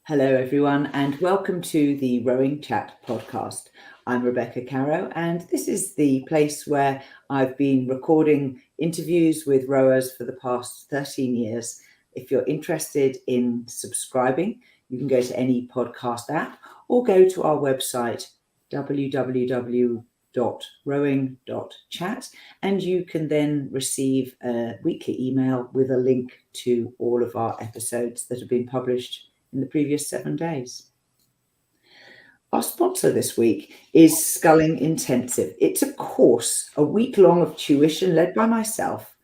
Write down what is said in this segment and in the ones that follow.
Hello, everyone, and welcome to the Rowing Chat podcast. I'm Rebecca Caro, and this is the place where I've been recording interviews with rowers for the past 13 years. If you're interested in subscribing, you can go to any podcast app or go to our website, www.rowing.chat, and you can then receive a weekly email with a link to all of our episodes that have been published in the previous 7 days. Our sponsor this week is Sculling Intensive. It's a course, a week long of tuition led by myself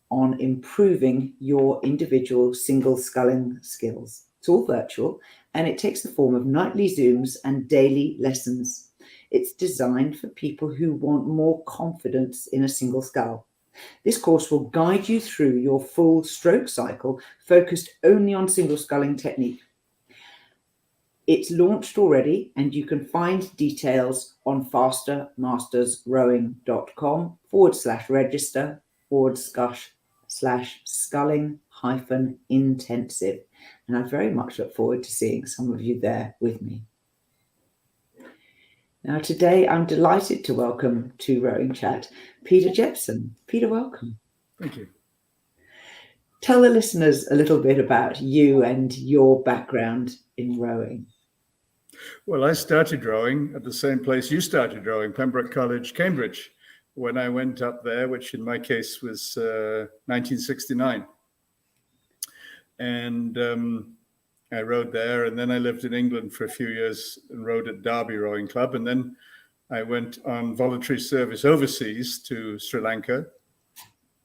on improving your individual single sculling skills. It's all virtual and it takes the form of nightly Zooms and daily lessons. It's designed for people who want more confidence in a single scull. This course will guide you through your full stroke cycle, focused only on single sculling technique. It's launched already, and you can find details on fastermastersrowing.com/register/sculling-intensive. And I very much look forward to seeing some of you there with me. Now, today I'm delighted to welcome to Rowing Chat Peter Jepson. Peter, welcome. Thank you. Tell the listeners a little bit about you and your background in rowing. Well, I started rowing at the same place you started rowing, Pembroke College, Cambridge, when I went up there, which in my case was 1969. And I rowed there, and then I lived in England for a few years and rowed at Derby Rowing Club. And then I went on voluntary service overseas to Sri Lanka.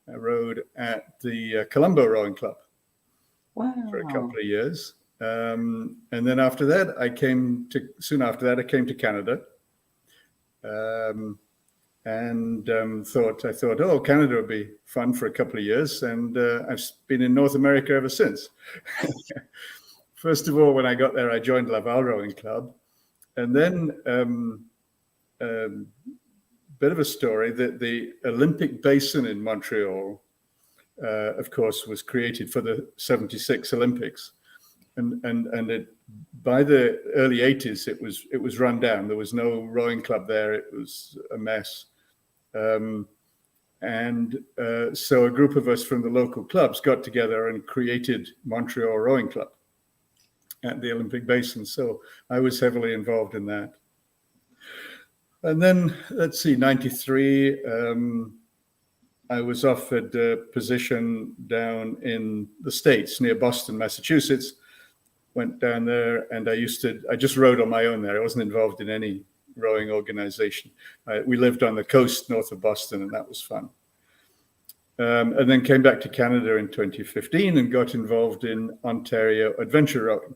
I rowed at the Colombo Rowing Club for a couple of years. And then after that, soon after that, I came to Canada and thought, oh, Canada would be fun for a couple of years. And I've been in North America ever since. First of all, when I got there, I joined Laval Rowing Club. And then bit of a story that the Olympic Basin in Montreal, of course, was created for the 76 Olympics. And it, by the early 80s, it was run down. There was no rowing club there. It was a mess. So a group of us from the local clubs got together and created Montreal Rowing Club at the Olympic Basin. So I was heavily involved in that. And then, 93, I was offered a position down in the States near Boston, Massachusetts. Went down there and I just rowed on my own there. I wasn't involved in any rowing organization. We lived on the coast north of Boston, and that was fun. And then came back to Canada in 2015 and got involved in Ontario adventure rowing.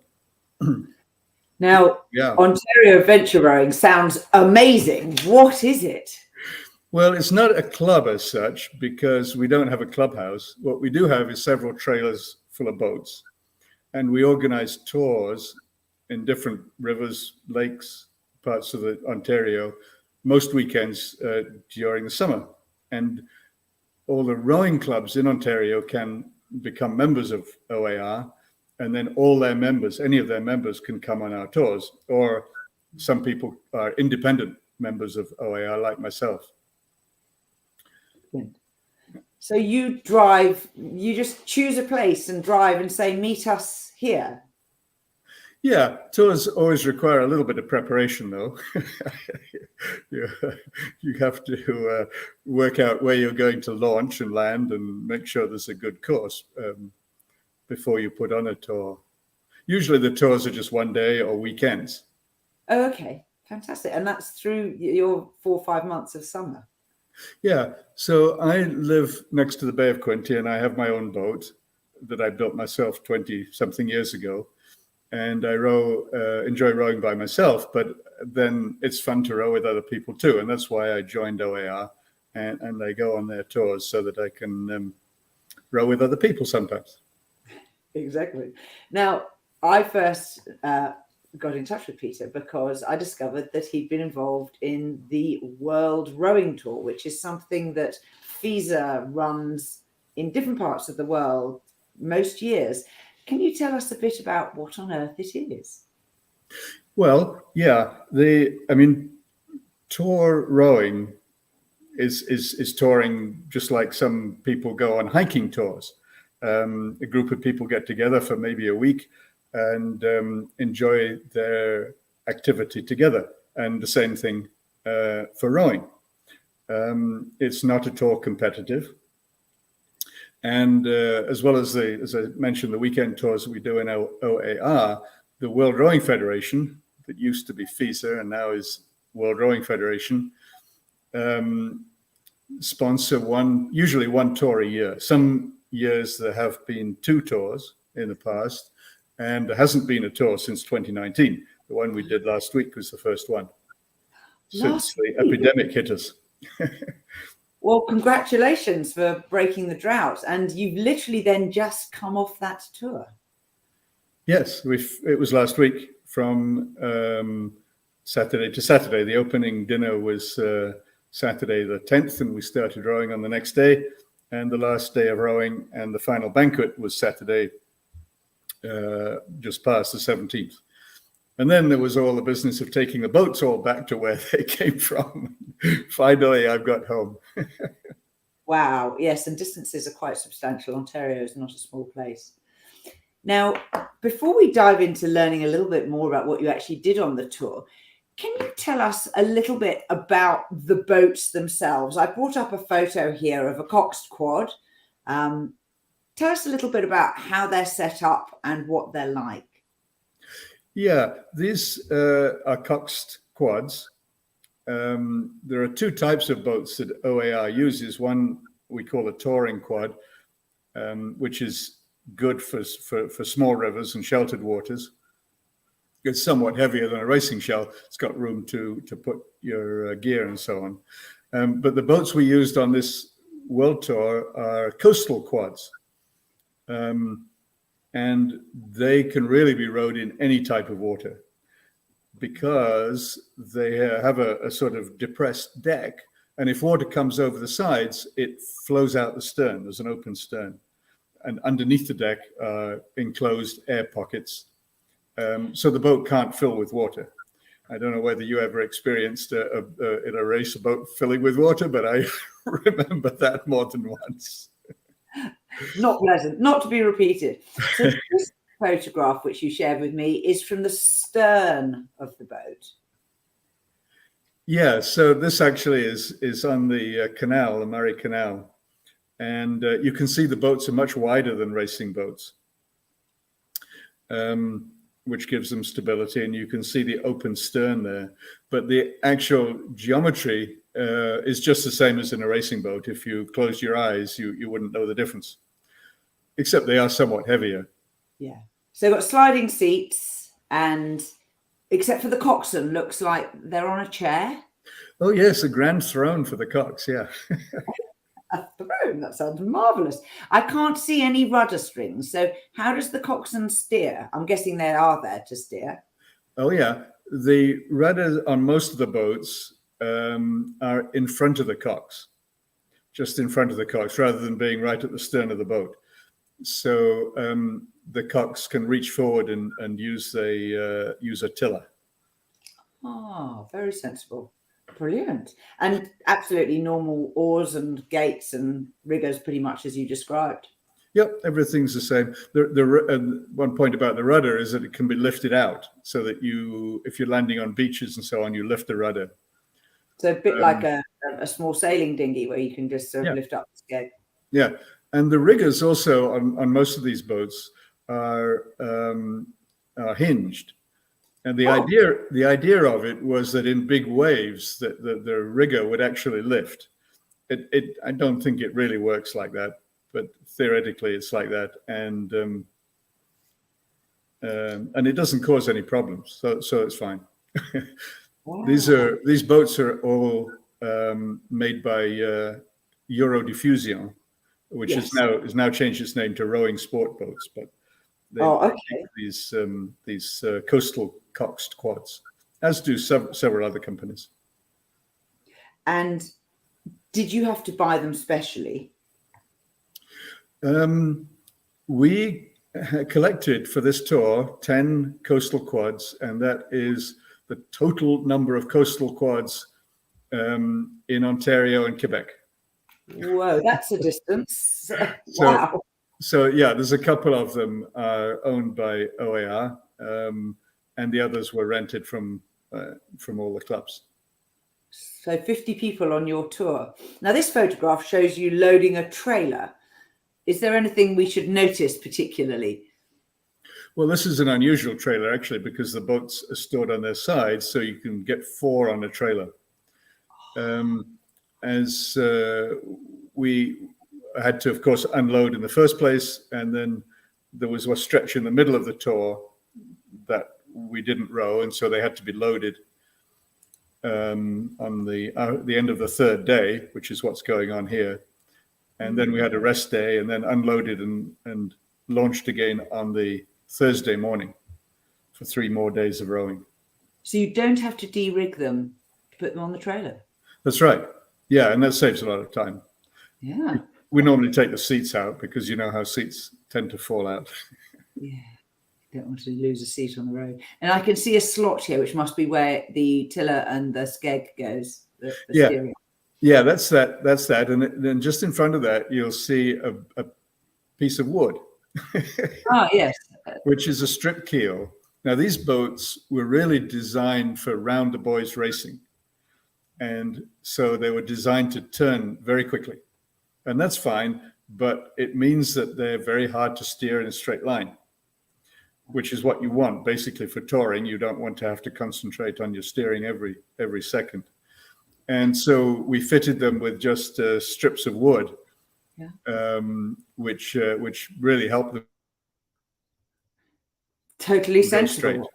Now, yeah. Ontario adventure rowing sounds amazing. What is it? Well, it's not a club as such because we don't have a clubhouse. What we do have is several trailers full of boats. And we organize tours in different rivers, lakes, parts of Ontario, most weekends during the summer. And all the rowing clubs in Ontario can become members of OAR. And then all their members, any of their members, can come on our tours. Or some people are independent members of OAR, like myself. So you just choose a place and drive and say, meet us here. Yeah, tours always require a little bit of preparation, though. You have to work out where you're going to launch and land and make sure there's a good course before you put on a tour. Usually the tours are just one day or weekends. Oh, okay. Fantastic. And that's through your 4 or 5 months of summer. Yeah. So I live next to the Bay of Quinte and I have my own boat that I built myself 20-something years ago. And I enjoy rowing by myself, but then it's fun to row with other people too. And that's why I joined OAR and I go on their tours so that I can row with other people sometimes. Exactly. Now, I first got in touch with Peter because I discovered that he'd been involved in the World Rowing Tour, which is something that FISA runs in different parts of the world most years. Can you tell us a bit about what on earth it is? Well, yeah, tour rowing is touring just like some people go on hiking tours. A group of people get together for maybe a week and enjoy their activity together. And the same thing for rowing. It's not at all competitive. And as well as as I mentioned, the weekend tours that we do in OAR, the World Rowing Federation, that used to be FISA and now is World Rowing Federation, sponsor usually one tour a year. Some years there have been 2 tours in the past, and there hasn't been a tour since 2019. The one we did last week was the first one since the epidemic hit us. Well, congratulations for breaking the drought. And you've literally then just come off that tour. Yes, it was last week from Saturday to Saturday. The opening dinner was Saturday the 10th, and we started rowing on the next day. And the last day of rowing and the final banquet was Saturday, just past the 17th. And then there was all the business of taking the boats all back to where they came from. Finally, I've got home. Wow. Yes. And distances are quite substantial. Ontario is not a small place. Now, before we dive into learning a little bit more about what you actually did on the tour, can you tell us a little bit about the boats themselves? I brought up a photo here of a coxed quad. Tell us a little bit about how they're set up and what they're like. Yeah, these are coxed quads. There are 2 types of boats that OAR uses. One we call a touring quad, which is good for small rivers and sheltered waters. It's somewhat heavier than a racing shell. It's got room to put your gear and so on. But the boats we used on this world tour are coastal quads. And they can really be rowed in any type of water because they have a sort of depressed deck. And if water comes over the sides, it flows out the stern. There's an open stern. And underneath the deck are enclosed air pockets. So the boat can't fill with water. I don't know whether you ever experienced in a race a boat filling with water, but I remember that more than once. Not pleasant, not to be repeated. So this photograph, which you shared with me, is from the stern of the boat. Yeah, so this actually is on the canal, the Murray Canal. And you can see the boats are much wider than racing boats, which gives them stability. And you can see the open stern there. But the actual geometry is just the same as in a racing boat. If you closed your eyes, you wouldn't know the difference, except they are somewhat heavier. Yeah. So they've got sliding seats, and except for the coxswain, looks like they're on a chair. Oh, yes, a grand throne for the cox, yeah. A throne, that sounds marvellous. I can't see any rudder strings. So how does the coxswain steer? I'm guessing they are there to steer. Oh, yeah. The rudders on most of the boats are in front of the cox, just in front of the cox, rather than being right at the stern of the boat. So the cox can reach forward and use a tiller. Oh, very sensible. Brilliant. And absolutely normal oars and gates and riggers, pretty much as you described. Yep, everything's the same. One point about the rudder is that it can be lifted out, so that if you're landing on beaches and so on, you lift the rudder. So a bit like a small sailing dinghy where you can just sort of lift up the skeg. Yeah, and the riggers also on most of these boats are hinged. And the idea of it was that in big waves, that the rigger would actually lift. I don't think it really works like that, but theoretically it's like that, and it doesn't cause any problems, so it's fine. Wow. These boats are all made by Eurodiffusion, which is now changed its name to Rowing Sport Boats, but they make these coastal coxed quads, as do several other companies. And did you have to buy them specially? We collected for this tour 10 coastal quads, and that is the total number of coastal quads in Ontario and Quebec. Whoa, that's a distance. So, Wow. so yeah, there's a couple of them are owned by OAR, and the others were rented from all the clubs. So 50 people on your tour. Now, this photograph shows you loading a trailer. Is there anything we should notice particularly? Well, this is an unusual trailer, actually, because the boats are stored on their sides, so you can get 4 on a trailer. As we had to, of course, unload in the first place, and then there was a stretch in the middle of the tour that we didn't row, and so they had to be loaded on the end of the 3rd day, which is what's going on here. And then we had a rest day, and then unloaded and launched again on the Thursday morning for 3 more days of rowing. So you don't have to de-rig them to put them on the trailer? That's right. Yeah, and that saves a lot of time. Yeah. We normally take the seats out because you know how seats tend to fall out. Yeah. Don't want to lose a seat on the road. And I can see a slot here, which must be where the tiller and the skeg goes. The steering. Yeah, that's that. And then just in front of that, you'll see a piece of wood. Ah, yes. Which is a strip keel. Now, these boats were really designed for round the buoys racing. And so they were designed to turn very quickly. And that's fine, but it means that they're very hard to steer in a straight line, which is what you want. Basically, for touring, you don't want to have to concentrate on your steering every second. And so we fitted them with just strips of wood, which really helped them. Totally sensible.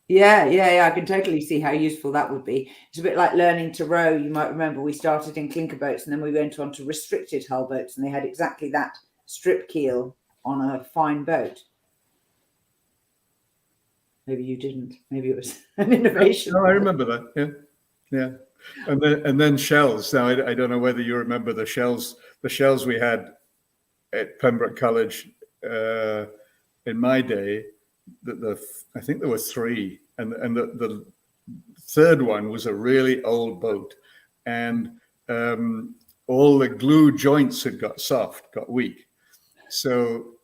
Yeah. I can totally see how useful that would be. It's a bit like learning to row. You might remember we started in clinker boats and then we went on to restricted hull boats, and they had exactly that strip keel on a fine boat. Maybe you didn't. Maybe it was an innovation. No, I remember that. Yeah. And then shells. Now I don't know whether you remember the shells. The shells we had at Pembroke College in my day. I think there were 3, and the third one was a really old boat, and all the glue joints had got soft, got weak, so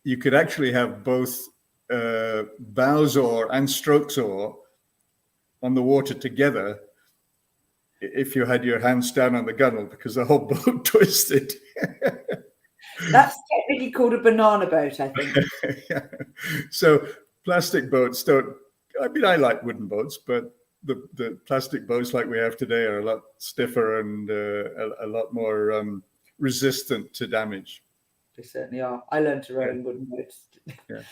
you could actually have both bows oar and strokes oar on the water together if you had your hands down on the gunwale, because the whole boat twisted. That's technically called a banana boat, I think. Yeah. So plastic boats don't. I mean, I like wooden boats, but the plastic boats like we have today are a lot stiffer and a lot more resistant to damage. They certainly are. I learned to row in wooden boats. Yeah.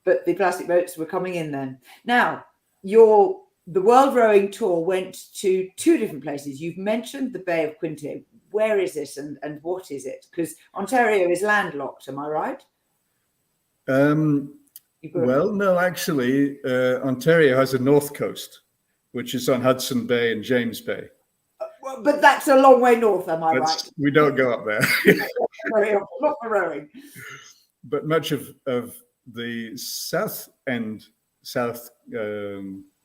But the plastic boats were coming in then. Now, the World Rowing Tour went to 2 different places. You've mentioned the Bay of Quinte. Where is it and what is it? Because Ontario is landlocked, am I right? Well, no, actually, Ontario has a north coast, which is on Hudson Bay and James Bay. But that's a long way north, am I right? We don't go up there. Not for rowing. But much of the south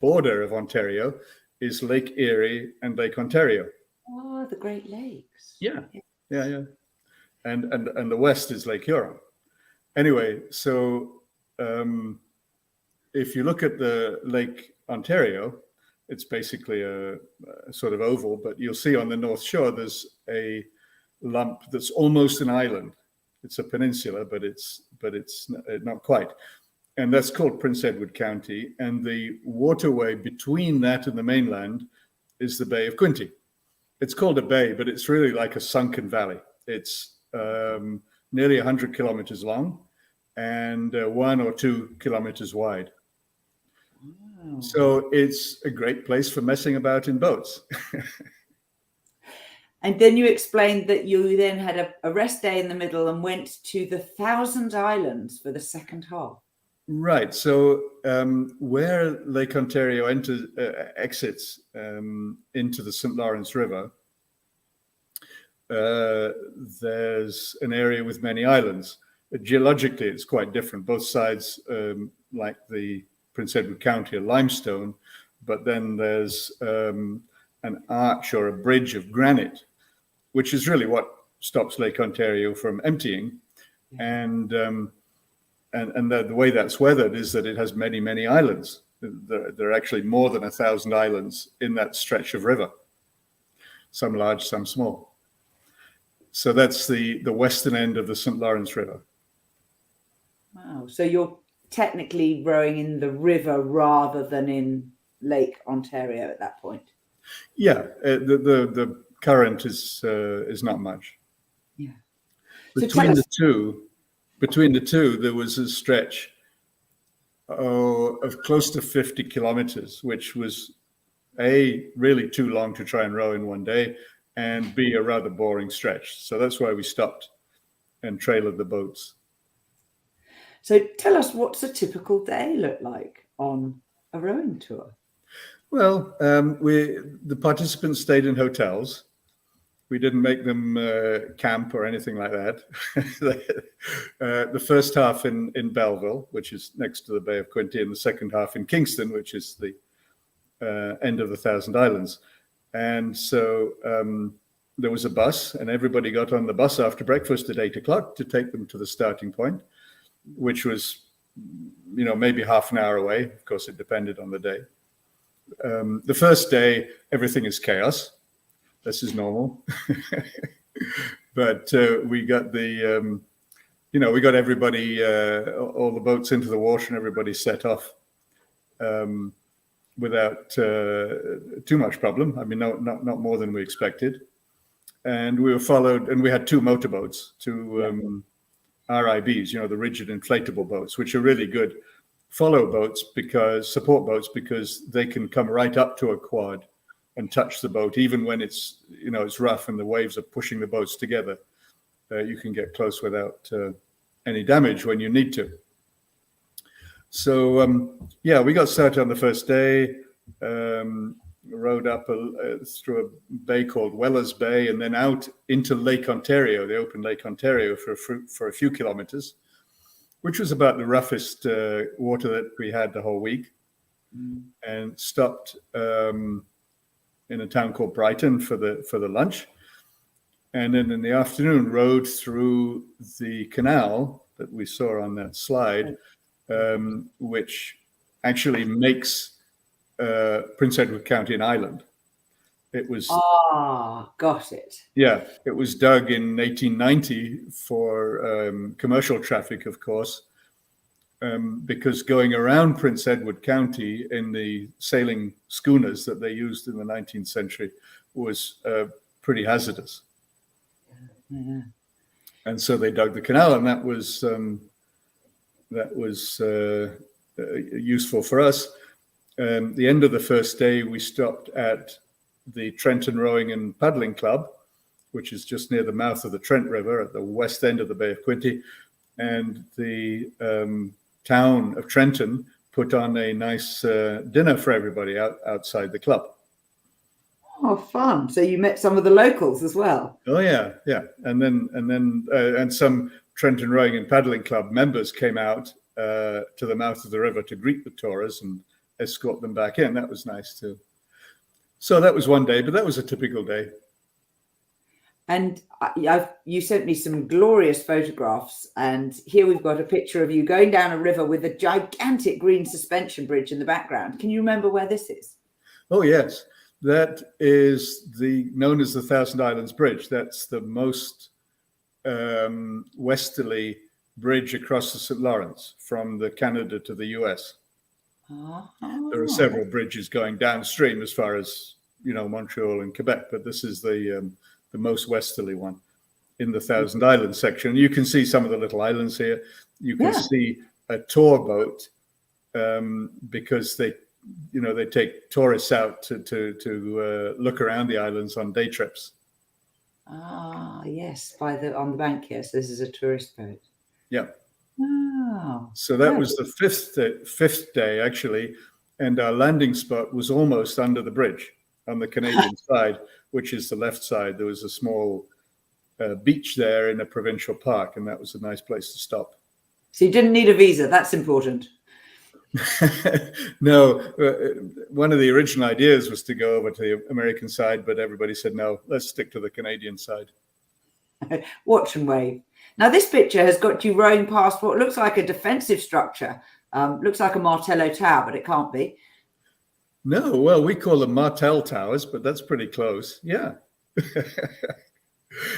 border of Ontario is Lake Erie and Lake Ontario. Oh, the Great Lakes. Yeah. And the west is Lake Huron. Anyway, so if you look at the Lake Ontario, it's basically a sort of oval, but you'll see on the North Shore there's a lump that's almost an island. It's a peninsula, but it's not quite. And that's called Prince Edward County. And the waterway between that and the mainland is the Bay of Quinte. It's called a bay, but it's really like a sunken valley. It's nearly 100 kilometers long and 1 or 2 kilometers wide. Wow. So it's a great place for messing about in boats. And then you explained that you then had a rest day in the middle and went to the Thousand Islands for the second half. Right. So where Lake Ontario exits into the St. Lawrence River, there's an area with many islands. geologically, it's quite different. Both sides, like the Prince Edward County, are limestone, but then there's an arch or a bridge of granite, which is really what stops Lake Ontario from emptying. And the way that's weathered is that it has many, many islands. There are actually more than 1,000 islands in that stretch of river, some large, some small. So that's the western end of the St. Lawrence River. Wow. So you're technically rowing in the river rather than in Lake Ontario at that point? Yeah, the current is not much. Yeah. Between the two, there was a stretch of close to 50 kilometers, which was A, really too long to try and row in one day, and B, a rather boring stretch. So that's why we stopped and trailered the boats. So tell us, what's a typical day look like on a rowing tour? Well, the participants stayed in hotels. We didn't make them camp or anything like that. The first half in Belleville, which is next to the Bay of Quinte, and the second half in Kingston, which is the end of the Thousand Islands. And so there was a bus, and everybody got on the bus after breakfast at 8 o'clock to take them to the starting point, which was, maybe half an hour away. Of course, it depended on the day. The first day, everything is chaos. This is normal. But we got we got everybody, all the boats into the water, and everybody set off without too much problem. I mean, not more than we expected. And we were followed, and we had two motorboats, two RIBs, the rigid inflatable boats, which are really good support boats, because they can come right up to a quad and touch the boat, even when it's rough and the waves are pushing the boats together. You can get close without any damage when you need to. So we got started on the first day, rowed up through a bay called Weller's Bay, and then out into Lake Ontario, the open Lake Ontario, for a few kilometers, which was about the roughest water that we had the whole week, and stopped in a town called Brighton for the lunch, and then in the afternoon rode through the canal that we saw on that slide, which actually makes Prince Edward County an island. It was got it. Yeah, it was dug in 1890 for commercial traffic, of course, because going around Prince Edward County in the sailing schooners that they used in the 19th century was pretty hazardous. Yeah. And so they dug the canal, and that was useful for us. The end of the first day, we stopped at the Trenton Rowing and Paddling Club, which is just near the mouth of the Trent River at the west end of the Bay of Quinte. And the town of Trenton put on a nice dinner for everybody outside the club. Oh, fun! So you met some of the locals as well. Oh yeah, and some Trenton Rowing and Paddling Club members came out to the mouth of the river to greet the tourists and escort them back in. That was nice too. So that was one day, but that was a typical day. And you sent me some glorious photographs, and here we've got a picture of you going down a river with a gigantic green suspension bridge in the background. Can you remember where this is? Oh yes, that is known as the Thousand Islands Bridge. That's the most westerly bridge across the St. Lawrence from the Canada to the US. There are several bridges going downstream as far as Montreal and Quebec, but this is the most westerly one in the Thousand Islands section. You can see some of the little islands here. You can see a tour boat because they take tourists out to look around the islands on day trips. Yes, on the bank here. So this is a tourist boat. Yeah. Wow. So that was the fifth day actually, and our landing spot was almost under the bridge on the Canadian side, which is the left side. There was a small beach there in a provincial park, and that was a nice place to stop. So you didn't need a visa. That's important. No, one of the original ideas was to go over to the American side, but everybody said, no, let's stick to the Canadian side. Watch and wave. Now, this picture has got you rowing past what looks like a defensive structure. Looks like a Martello Tower, but it can't be. No, well, we call them Martel Towers, but that's pretty close. Yeah.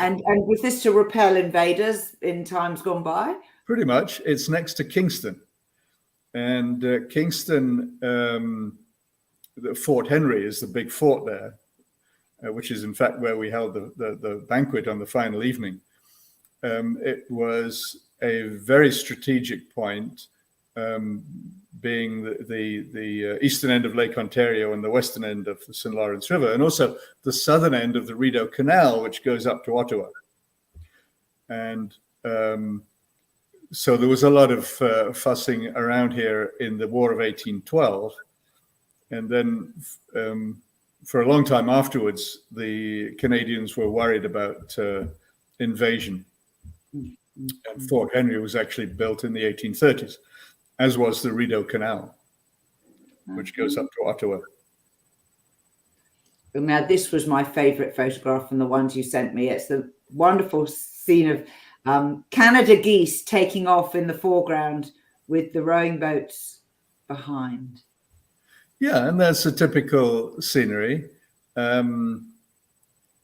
And was this to repel invaders in times gone by? Pretty much. It's next to Kingston. And Kingston, Fort Henry is the big fort there, which is in fact where we held the banquet on the final evening. It was a very strategic point, being the eastern end of Lake Ontario and the western end of the St. Lawrence River, and also the southern end of the Rideau Canal, which goes up to Ottawa. And so there was a lot of fussing around here in the War of 1812. And then for a long time afterwards, the Canadians were worried about invasion. And Fort Henry was actually built in the 1830s, as was the Rideau Canal, which goes up to Ottawa. Now, this was my favorite photograph from the ones you sent me. It's the wonderful scene of Canada geese taking off in the foreground with the rowing boats behind. Yeah, and that's a typical scenery.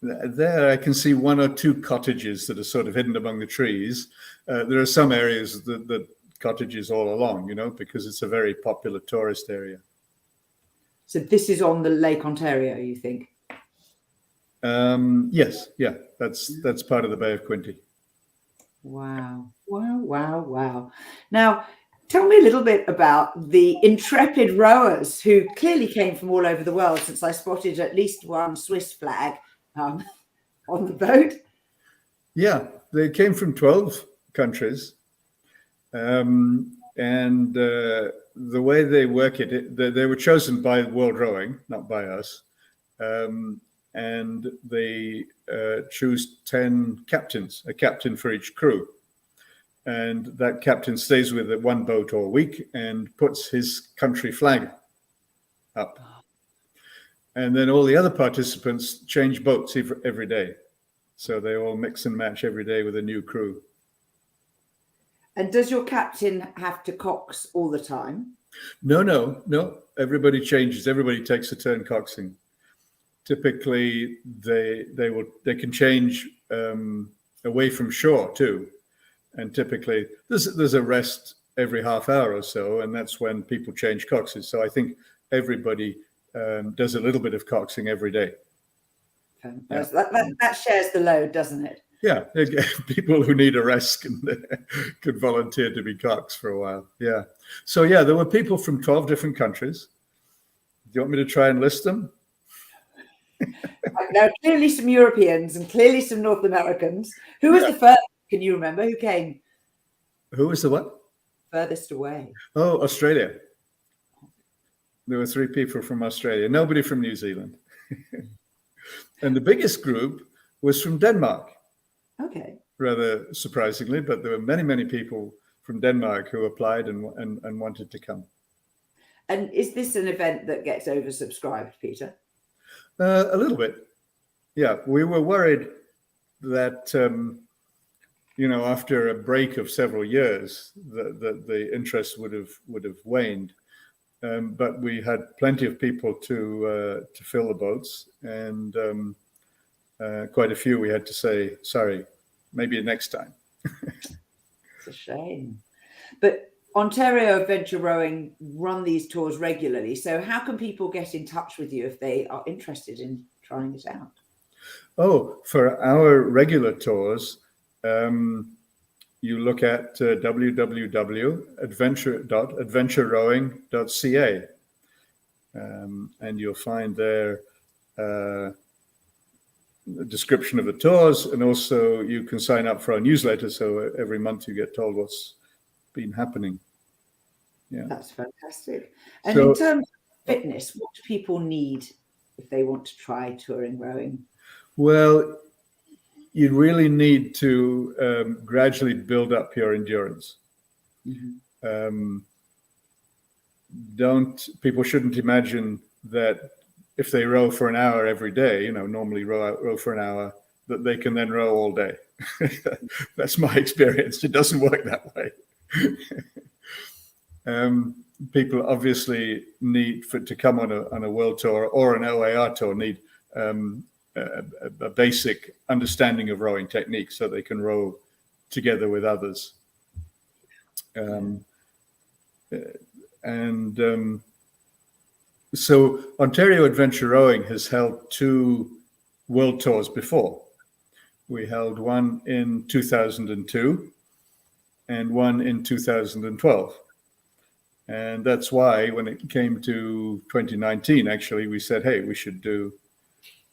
There I can see one or two cottages that are sort of hidden among the trees. There are some areas that cottages all along, because it's a very popular tourist area. So this is on the Lake Ontario, you think? Yes, yeah, that's part of the Bay of Quinte. Wow, wow, wow, wow. Now, tell me a little bit about the intrepid rowers who clearly came from all over the world, since I spotted at least one Swiss flag on the boat. Yeah, they came from 12 countries. And the way they work it, they were chosen by World Rowing, not by us. And they choose 10 captains, a captain for each crew. And that captain stays with one boat all week and puts his country flag up. And then all the other participants change boats every day. So they all mix and match every day with a new crew. And does your captain have to cox all the time? No. Everybody changes. Everybody takes a turn coxing. Typically, they can change away from shore too, and typically there's a rest every half hour or so, and that's when people change coxes. So I think everybody does a little bit of coxing every day. Yeah. That shares the load, doesn't it? Yeah, people who need a rest could volunteer to be cox for a while. Yeah. So yeah, there were people from 12 different countries. Do you want me to try and list them? Now, clearly some Europeans and clearly some North Americans. Who was the first? Can you remember who came? Who was the what? Furthest away. Oh, Australia. There were 3 people from Australia. Nobody from New Zealand. And the biggest group was from Denmark. Okay. Rather surprisingly, but there were many, many people from Denmark who applied and wanted to come. And is this an event that gets oversubscribed, Peter? A little bit. Yeah, we were worried that, after a break of several years, the interest would have waned. But we had plenty of people to fill the boats, and quite a few we had to say, sorry, maybe next time. It's a shame. But Ontario Adventure Rowing run these tours regularly. So how can people get in touch with you if they are interested in trying it out? Oh, for our regular tours, you look at www.adventurerowing.ca, and you'll find there a description of the tours, and also you can sign up for our newsletter, so every month you get told what's been happening. Yeah, that's fantastic. And in terms of fitness, what do people need if they want to try touring rowing? Well, you really need to gradually build up your endurance. Mm-hmm. People shouldn't imagine that if they row for an hour every day, normally row for an hour, that they can then row all day. That's my experience. It doesn't work that way. People obviously need to come on a world tour or an OAR tour need a basic understanding of rowing technique so they can row together with others. So Ontario Adventure Rowing has held 2 world tours before. We held one in 2002 and one in 2012. And that's why when it came to 2019, actually, we said, hey, we should do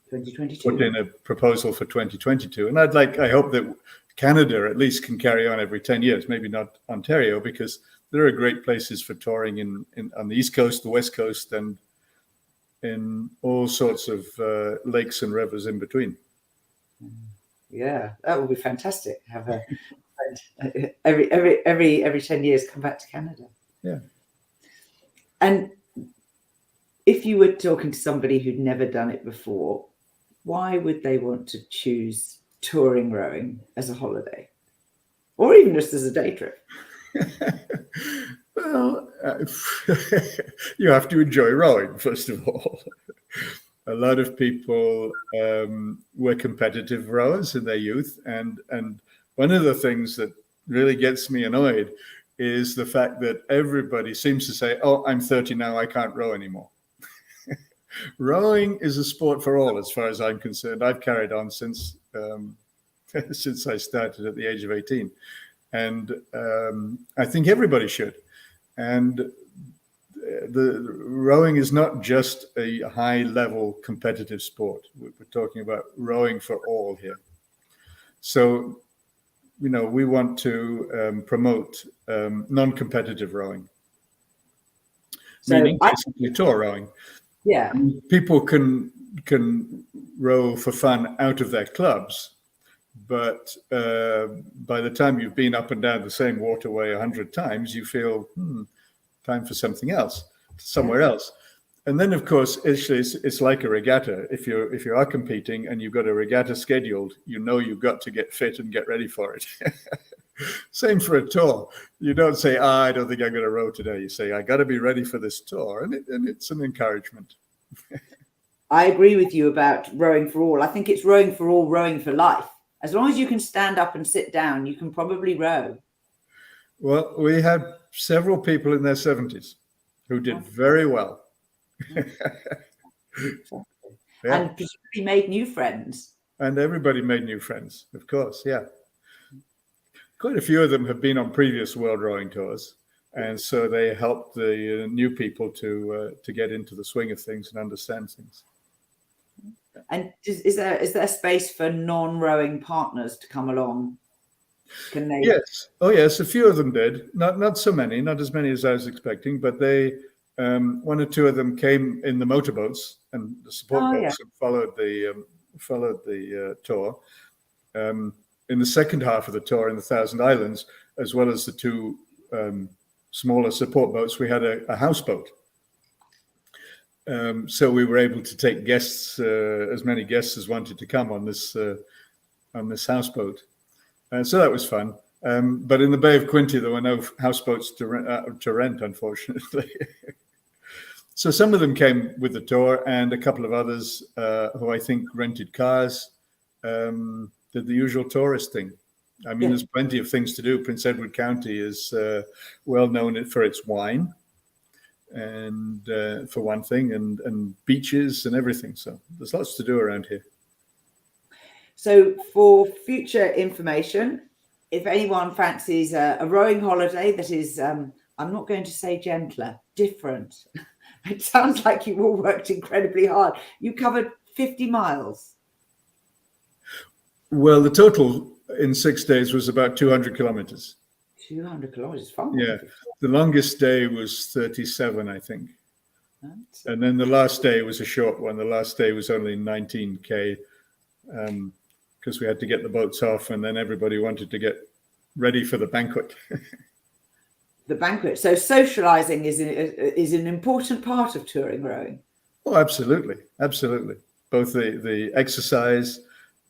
2022. Put in a proposal for 2022. And I hope that Canada at least can carry on every 10 years, maybe not Ontario, because there are great places for touring on the East Coast, the West Coast, and in all sorts of lakes and rivers in between. Yeah, that would be fantastic. Have every 10 years come back to Canada. Yeah. And if you were talking to somebody who'd never done it before, why would they want to choose touring rowing as a holiday, or even just as a day trip? Well, you have to enjoy rowing, first of all. A lot of people were competitive rowers in their youth, and one of the things that really gets me annoyed is the fact that everybody seems to say, oh, I'm 30 now, I can't row anymore. Rowing is a sport for all, as far as I'm concerned. I've carried on since I started at the age of 18. And I think everybody should. And the rowing is not just a high-level competitive sport. We're talking about rowing for all here. So, we want to promote non-competitive rowing, meaning basically tour rowing. Yeah, people can row for fun out of their clubs, but by the time you've been up and down the same waterway 100 times, you feel time for something else, somewhere else. And then, of course, it's like a regatta. If you are competing and you've got a regatta scheduled, you've got to get fit and get ready for it. Same for a tour. You don't say, I don't think I'm going to row today. You say, I got to be ready for this tour. And it's an encouragement. I agree with you about rowing for all. I think it's rowing for all, rowing for life. As long as you can stand up and sit down, you can probably row. Well, we had several people in their 70s who did very well. Yeah. And presumably made new friends. And everybody made new friends, of course, yeah. Quite a few of them have been on previous world rowing tours, and so they helped the new people to get into the swing of things and understand things. And is there space for non-rowing partners to come along? Can they? Yes. Oh, yes. A few of them did. Not so many. Not as many as I was expecting. But they, one or two of them came in the motorboats and the support boats and followed the tour. In the second half of the tour in the Thousand Islands, as well as the 2 smaller support boats, we had a houseboat. So we were able to take guests, as many guests as wanted to come on this houseboat. So that was fun. But in the Bay of Quinte, there were no houseboats to rent, unfortunately. So some of them came with the tour, and a couple of others who I think rented cars did the usual tourist thing. I mean, there's plenty of things to do. Prince Edward County is well known for its wine, and for one thing, and beaches and everything. So there's lots to do around here. So for future information, if anyone fancies a rowing holiday that is, I'm not going to say gentler, different. It sounds like you all worked incredibly hard. You covered 50 miles. Well, the total in 6 days was about 200 kilometers. 200 kilometers, fun. Yeah, the longest day was 37, I think. And then the last day was a short one. The last day was only 19K. because we had to get the boats off, and then everybody wanted to get ready for the banquet. The banquet. So socializing is an important part of touring rowing. Oh, absolutely, absolutely. Both the exercise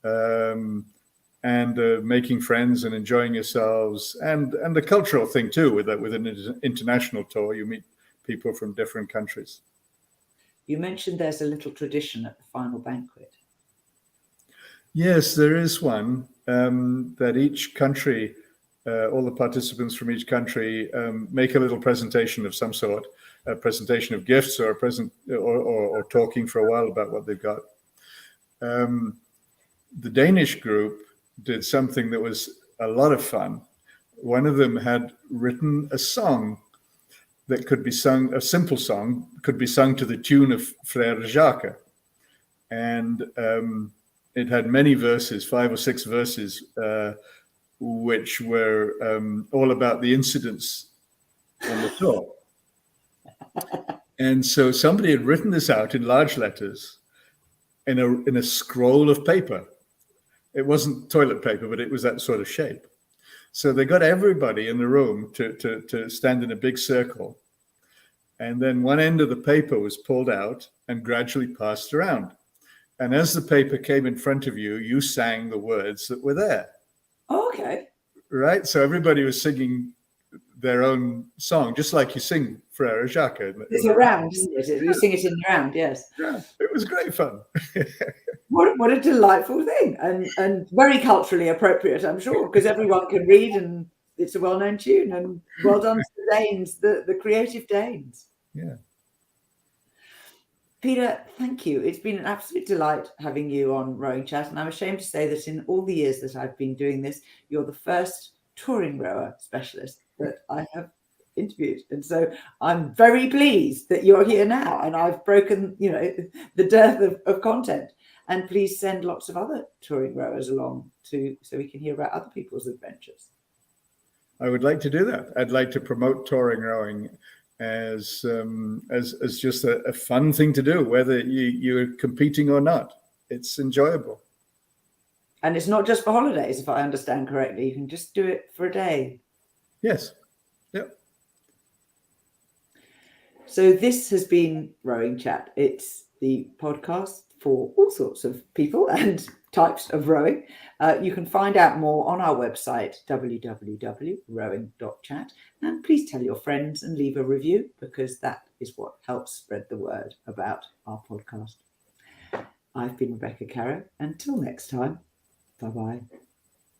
and making friends and enjoying yourselves, and the cultural thing too. With an international tour, you meet people from different countries. You mentioned there's a little tradition at the final banquet. Yes, there is one that each country, all the participants from each country, make a little presentation of some sort, a presentation of gifts, or or talking for a while about what they've got. The Danish group did something that was a lot of fun. One of them had written a song that could be sung, a simple song, could be sung to the tune of Frère Jacques. And it had many verses, 5 or 6 verses, which were all about the incidents on the tour. And so somebody had written this out in large letters in a scroll of paper. It wasn't toilet paper, but it was that sort of shape. So they got everybody in the room to stand in a big circle. And then one end of the paper was pulled out and gradually passed around. And as the paper came in front of you, you sang the words that were there. Oh, okay. Right? So everybody was singing their own song, just like you sing Frère Jacques. It's a round, isn't it? You sing it in the round, yes. Yeah, it was great fun. What a delightful thing, and very culturally appropriate, I'm sure, because everyone can read, and it's a well-known tune. And well done to the Danes, the creative Danes. Yeah. Peter, thank you. It's been an absolute delight having you on Rowing Chat, and I'm ashamed to say that in all the years that I've been doing this, you're the first touring rower specialist that I have interviewed, and so I'm very pleased that you're here now, and I've broken, the dearth of content. And please send lots of other touring rowers along so we can hear about other people's adventures. I would like to do that. I'd like to promote touring rowing as just a fun thing to do, whether you're competing or not. It's enjoyable. And it's not just for holidays, if I understand correctly. You can just do it for a day. Yes. Yep. So this has been Rowing Chat. It's the podcast for all sorts of people and types of rowing. You can find out more on our website, www.rowing.chat. And please tell your friends and leave a review, because that is what helps spread the word about our podcast. I've been Rebecca Caro. Until next time, bye-bye.